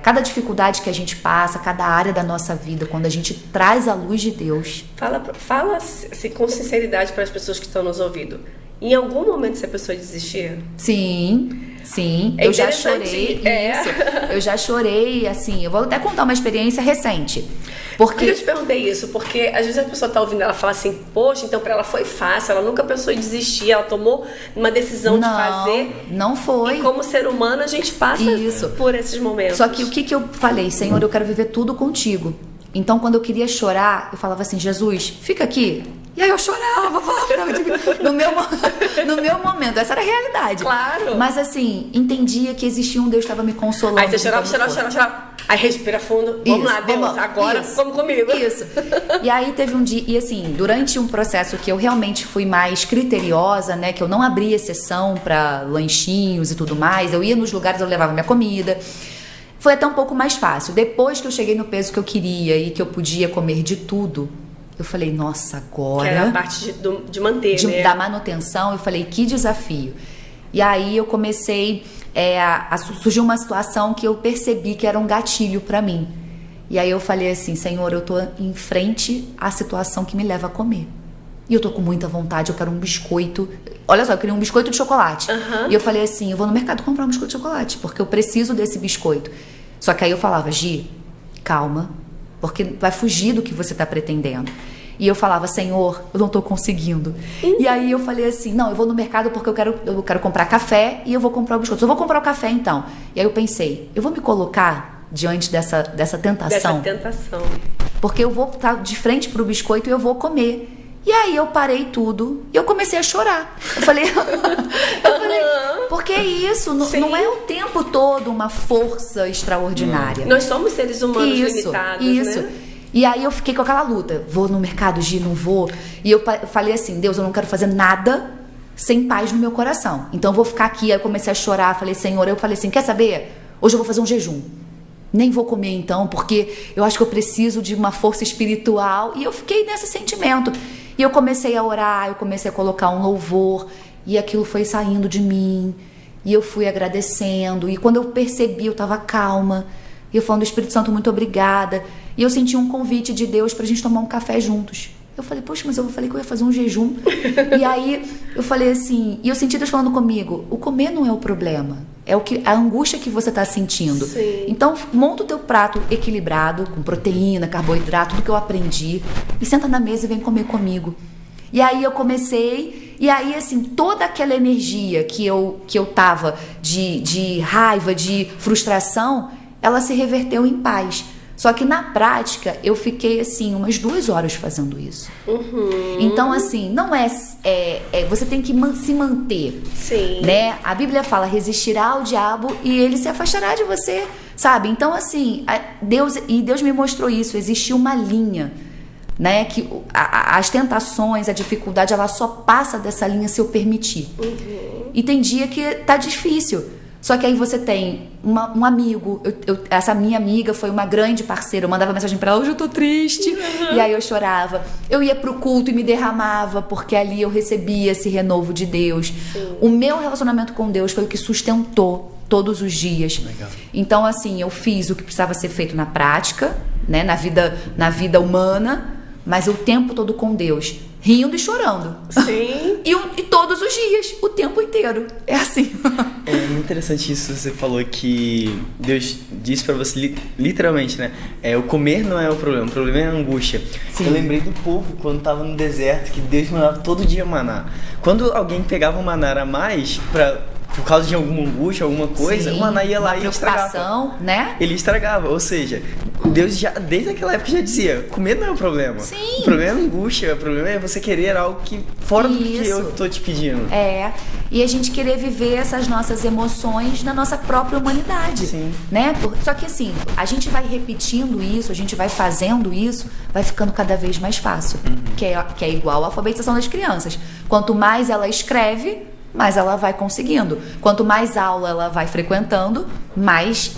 cada dificuldade que a gente passa, cada área da nossa vida, quando a gente traz a luz de Deus... Fala assim, com sinceridade para as pessoas que estão nos ouvindo. Em algum momento essa pessoa desistir? Sim, eu já chorei. Isso, eu já chorei, assim, eu vou até contar uma experiência recente. Porque eu te perguntei isso, porque às vezes a pessoa tá ouvindo, ela fala assim, poxa, então para ela foi fácil, ela nunca pensou em desistir, ela tomou uma decisão de fazer. Não foi. E como ser humano a gente passa por esses momentos. Só que o que eu falei, Senhor, eu quero viver tudo contigo. Então quando eu queria chorar, eu falava assim, Jesus, fica aqui. E aí eu chorava, no meu momento, essa era a realidade. Claro. Mas assim, entendia que existia um Deus que estava me consolando. Aí você chorava. Aí respira fundo. Vamos lá, Deus, agora vamos comigo. Isso. E aí teve um dia, e assim, durante um processo que eu realmente fui mais criteriosa, né? Que eu não abria exceção para lanchinhos e tudo mais. Eu ia nos lugares, eu levava minha comida. Foi até um pouco mais fácil. Depois que eu cheguei no peso que eu queria e que eu podia comer de tudo, eu falei, nossa, agora... Que era a parte de manter, né? Da manutenção, eu falei, que desafio. E aí eu comecei... surgiu uma situação que eu percebi que era um gatilho pra mim. E aí eu falei assim, Senhor, eu tô em frente à situação que me leva a comer. E eu tô com muita vontade, eu quero um biscoito. Olha só, eu queria um biscoito de chocolate. E eu falei assim, eu vou no mercado comprar um biscoito de chocolate, porque eu preciso desse biscoito. Só que aí eu falava, Gi, calma, porque vai fugir do que você tá pretendendo. E eu falava, Senhor, eu não tô conseguindo. E aí eu falei assim, não, eu vou no mercado porque eu quero comprar café e eu vou comprar o biscoito. Eu vou comprar o café então. E aí eu pensei, eu vou me colocar diante dessa tentação. Porque eu vou estar de frente pro biscoito e eu vou comer. E aí eu parei tudo e eu comecei a chorar. Eu falei, porque é isso, não é o tempo todo uma força extraordinária. Nós somos seres humanos limitados, né? E aí eu fiquei com aquela luta. Vou no mercado, Gi, não vou. E eu falei assim, Deus, eu não quero fazer nada sem paz no meu coração. Então eu vou ficar aqui. Aí eu comecei a chorar, falei, Senhor, eu falei assim, quer saber? Hoje eu vou fazer um jejum. Nem vou comer então, porque eu acho que eu preciso de uma força espiritual. E eu fiquei nesse sentimento. E eu comecei a orar, eu comecei a colocar um louvor. E aquilo foi saindo de mim. E eu fui agradecendo. E quando eu percebi, eu estava calma. E eu falando, Espírito Santo, muito obrigada. E eu senti um convite de Deus pra gente tomar um café juntos. Eu falei, poxa, mas eu falei que eu ia fazer um jejum. E aí eu falei assim, e eu senti Deus falando comigo, o comer não é o problema, É a angústia que você está sentindo. Sim. Então, monta o teu prato equilibrado, com proteína, carboidrato, tudo que eu aprendi, e senta na mesa e vem comer comigo. E aí eu comecei, e aí assim, toda aquela energia que eu tava de raiva, de frustração, ela se reverteu em paz. Só que na prática, eu fiquei assim, umas 2 horas fazendo isso. Então assim, não você tem que se manter. Sim. Né? A Bíblia fala, resistirá ao diabo e ele se afastará de você, sabe? Então assim, Deus me mostrou isso, existe uma linha, né? Que as tentações, a dificuldade, ela só passa dessa linha se eu permitir. E tem dia que tá difícil. Só que aí você tem um amigo, essa minha amiga foi uma grande parceira, eu mandava mensagem pra ela, hoje eu tô triste, e aí eu chorava. Eu ia pro culto e me derramava, porque ali eu recebia esse renovo de Deus. Sim. O meu relacionamento com Deus foi o que sustentou todos os dias. Legal. Então assim, eu fiz o que precisava ser feito na prática, né, na vida humana, mas o tempo todo com Deus, rindo e chorando. Sim. E todos os dias, o tempo inteiro. É assim. É muito interessante isso, você falou que Deus disse pra você, literalmente, né? O comer não é o problema é a angústia. Sim. Eu lembrei do povo quando tava no deserto, que Deus mandava todo dia maná. Quando alguém pegava um maná a mais por causa de alguma angústia, alguma coisa, o maná ia lá e estragava. Né? Ele estragava, ou seja, Deus já, desde aquela época já dizia, comer não é o problema. Sim. O problema é a angústia, o problema é você querer algo que fora do que eu tô te pedindo. E a gente querer viver essas nossas emoções na nossa própria humanidade. Sim. Né? Só que assim, a gente vai repetindo isso, a gente vai fazendo isso, vai ficando cada vez mais fácil. Que é igual a alfabetização das crianças. Quanto mais ela escreve, mais ela vai conseguindo. Quanto mais aula ela vai frequentando, mais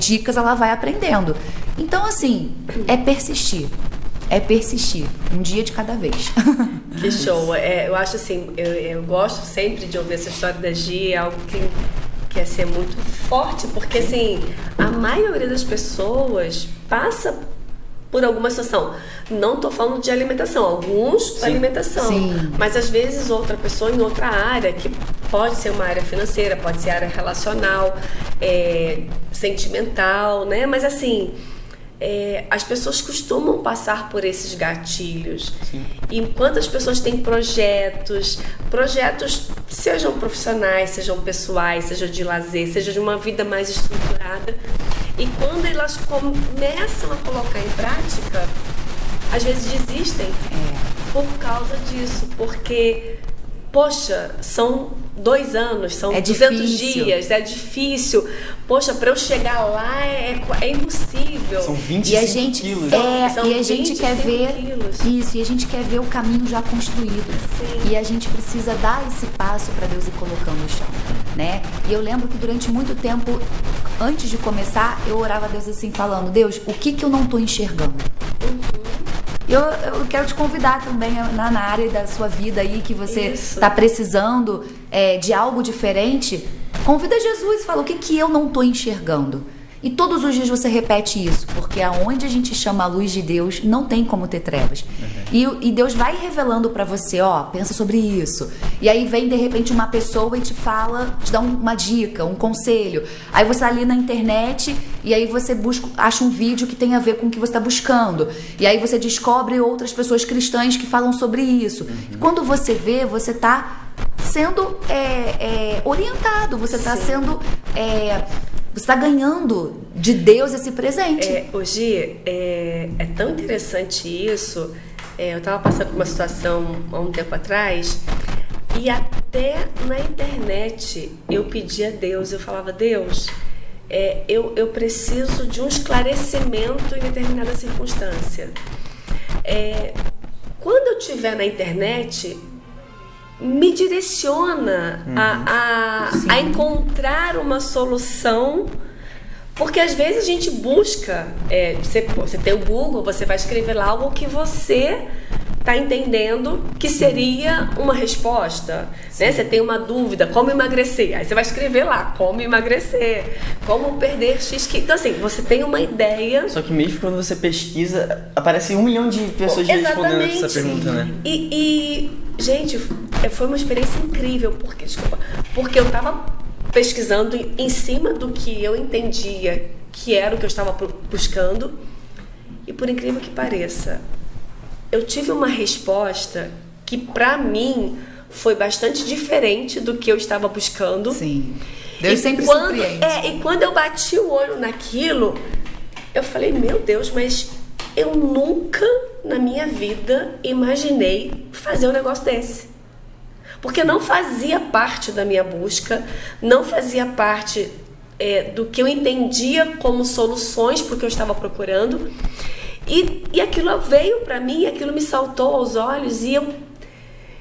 dicas ela vai aprendendo. Então, assim, é persistir. Um dia de cada vez. Que show. Eu acho assim, eu gosto sempre de ouvir essa história da Gi, é algo que é muito forte, porque assim, a maioria das pessoas passa por alguma situação. Não tô falando de alimentação, alguns alimentação. Sim. Mas às vezes outra pessoa em outra área, que pode ser uma área financeira, pode ser área relacional, sentimental, né? Mas assim, as pessoas costumam passar por esses gatilhos. Sim. E enquanto as pessoas têm projetos, sejam profissionais, sejam pessoais, sejam de lazer, seja de uma vida mais estruturada, e quando elas começam a colocar em prática, às vezes desistem por causa disso, porque, poxa, são 2 anos, são 200 dias, é difícil. Poxa, para eu chegar lá é impossível. São 25 quilos. E a gente quer ver quilos. isso, e a gente quer ver o caminho já construído. Sim. E a gente precisa dar esse passo para Deus ir colocando no chão, né? E eu lembro que durante muito tempo, antes de começar, eu orava a Deus assim, falando, Deus, o que eu não tô enxergando? Eu quero te convidar também na área da sua vida aí, que você está precisando de algo diferente. Convida Jesus e fala, o que eu não estou enxergando? E todos os dias você repete isso, porque aonde a gente chama a luz de Deus, não tem como ter trevas. E Deus vai revelando pra você, pensa sobre isso. E aí vem de repente uma pessoa e te dá uma dica, um conselho. Aí você tá ali na internet e aí você acha um vídeo que tem a ver com o que você está buscando. E aí você descobre outras pessoas cristãs que falam sobre isso. E quando você vê, você tá sendo orientado, você está sendo... você está ganhando de Deus esse presente. Hoje é tão interessante isso. Eu estava passando por uma situação há um tempo atrás e até na internet eu pedi a Deus, eu falava, Deus, eu preciso de um esclarecimento em determinada circunstância. Quando eu estiver na internet, me direciona a encontrar uma solução, porque às vezes a gente busca, você tem o Google, você vai escrever lá algo que você está entendendo que seria uma resposta, né? Você tem uma dúvida, como emagrecer, aí você vai escrever lá, como emagrecer, como perder X quilos. Então assim, você tem uma ideia. Só que mesmo quando você pesquisa, aparece 1 milhão de pessoas respondendo essa pergunta, né? Gente, foi uma experiência incrível, porque eu tava pesquisando em cima do que eu entendia que era o que eu estava buscando. E por incrível que pareça, eu tive uma resposta que para mim foi bastante diferente do que eu estava buscando. Sim. Deus sempre surpreende. E quando eu bati o olho naquilo, eu falei, meu Deus, mas eu nunca na minha vida imaginei fazer um negócio desse. Porque não fazia parte da minha busca, não fazia parte do que eu entendia como soluções para o que eu estava procurando. E aquilo veio para mim, aquilo me saltou aos olhos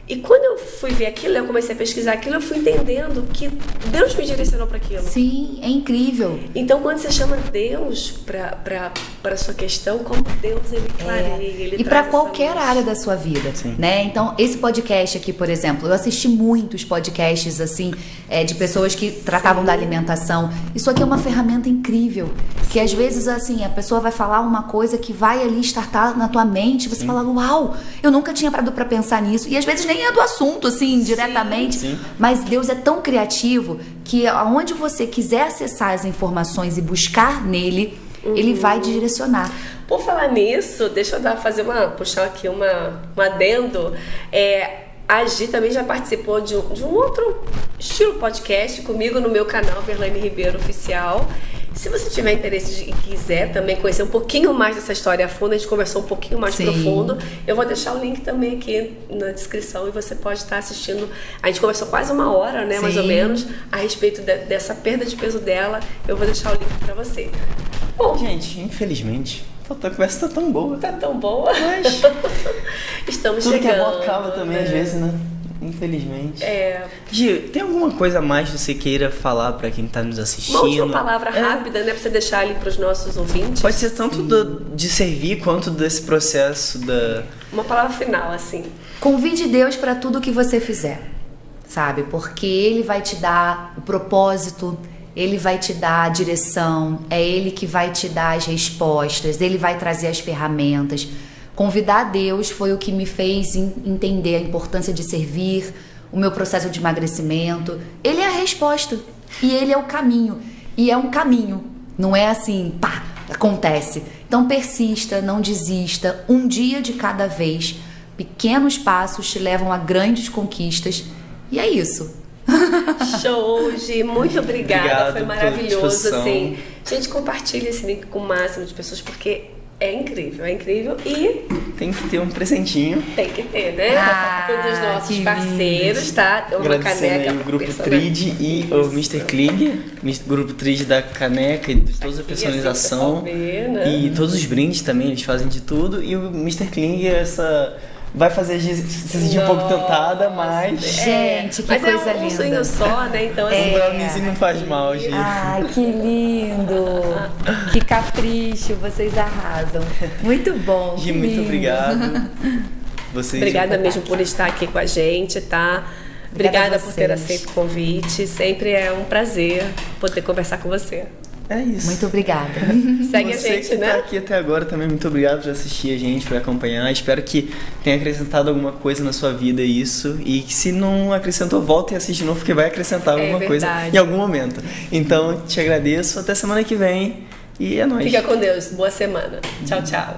e quando eu fui ver aquilo, eu comecei a pesquisar aquilo, eu fui entendendo que Deus me direcionou para aquilo. Sim, é incrível. Então, quando você chama Deus para sua questão, como Deus, ele clareia, ele e para qualquer área da sua vida, né? Então, esse podcast aqui, por exemplo, eu assisti muitos podcasts assim, de pessoas que tratavam da alimentação. Isso aqui é uma ferramenta incrível, que às vezes assim, a pessoa vai falar uma coisa que vai ali startar na tua mente, você fala, uau, eu nunca tinha parado para pensar nisso. E às vezes nem é do assunto, assim, diretamente. Sim. Mas Deus é tão criativo que aonde você quiser acessar as informações e buscar nele, ele vai te direcionar. Por falar nisso, deixa eu puxar aqui um adendo. A Gi também já participou de um outro estilo podcast comigo no meu canal, Verlaine Ribeiro Oficial. Se você tiver interesse e quiser também conhecer um pouquinho mais dessa história a fundo, a gente conversou um pouquinho mais profundo, eu vou deixar o link também aqui na descrição e você pode estar assistindo. A gente conversou quase 1 hora, né, mais ou menos, a respeito dessa perda de peso dela. Eu vou deixar o link pra você. Bom, gente, infelizmente, a conversa tá tão boa. Tá tão boa. Mas estamos tudo chegando. que é bom acaba também, às vezes, né? Infelizmente. Gi, tem alguma coisa a mais que você queira falar pra quem tá nos assistindo? Uma última palavra rápida, né? Pra você deixar ali pros nossos ouvintes. Pode ser tanto de servir quanto desse processo da... Uma palavra final, assim. Convide Deus para tudo que você fizer, sabe? Porque Ele vai te dar o propósito, Ele vai te dar a direção, é Ele que vai te dar as respostas, Ele vai trazer as ferramentas. Convidar a Deus foi o que me fez entender a importância de servir, o meu processo de emagrecimento. Ele é a resposta e Ele é o caminho. E é um caminho, não é assim, pá, acontece. Então persista, não desista, um dia de cada vez. Pequenos passos te levam a grandes conquistas. E é isso. Show, Gi, muito obrigada. Obrigado, foi maravilhoso. pela Assim, gente, compartilha esse link com o máximo de pessoas, porque é incrível e tem que ter um presentinho. tem que ter, né? Um dos nossos que parceiros, lindo. tá? Uma Agradecendo caneca. aí o Grupo Trid e o Mr. Kling, Grupo Trid da caneca e de toda a personalização. Assim, ver, né? E todos os brindes também, eles fazem de tudo. E o Mr. Kling vai fazer a gente se sentir um pouco tentada, mas... Gente, que mas coisa é um linda. sonho só, né? Então, assim, Um browniezinho não faz mal, gente. Ai, que lindo! Que capricho, vocês arrasam. Muito bom. Gi, que muito lindo. obrigado. Vocês obrigada mesmo por estar aqui com a gente, tá? Obrigada a por ter vocês. aceito o convite. Sempre é um prazer poder conversar com você. É isso. Muito obrigada. Segue Você a gente, que né? tá aqui até agora também, muito obrigado por assistir a gente, por acompanhar. Espero que tenha acrescentado alguma coisa na sua vida isso. E que se não acrescentou, volte e assiste de novo, porque vai acrescentar alguma coisa verdade. em algum momento. Então, te agradeço. Até semana que vem. E é nóis. Fica com Deus. Boa semana. Tchau, tchau.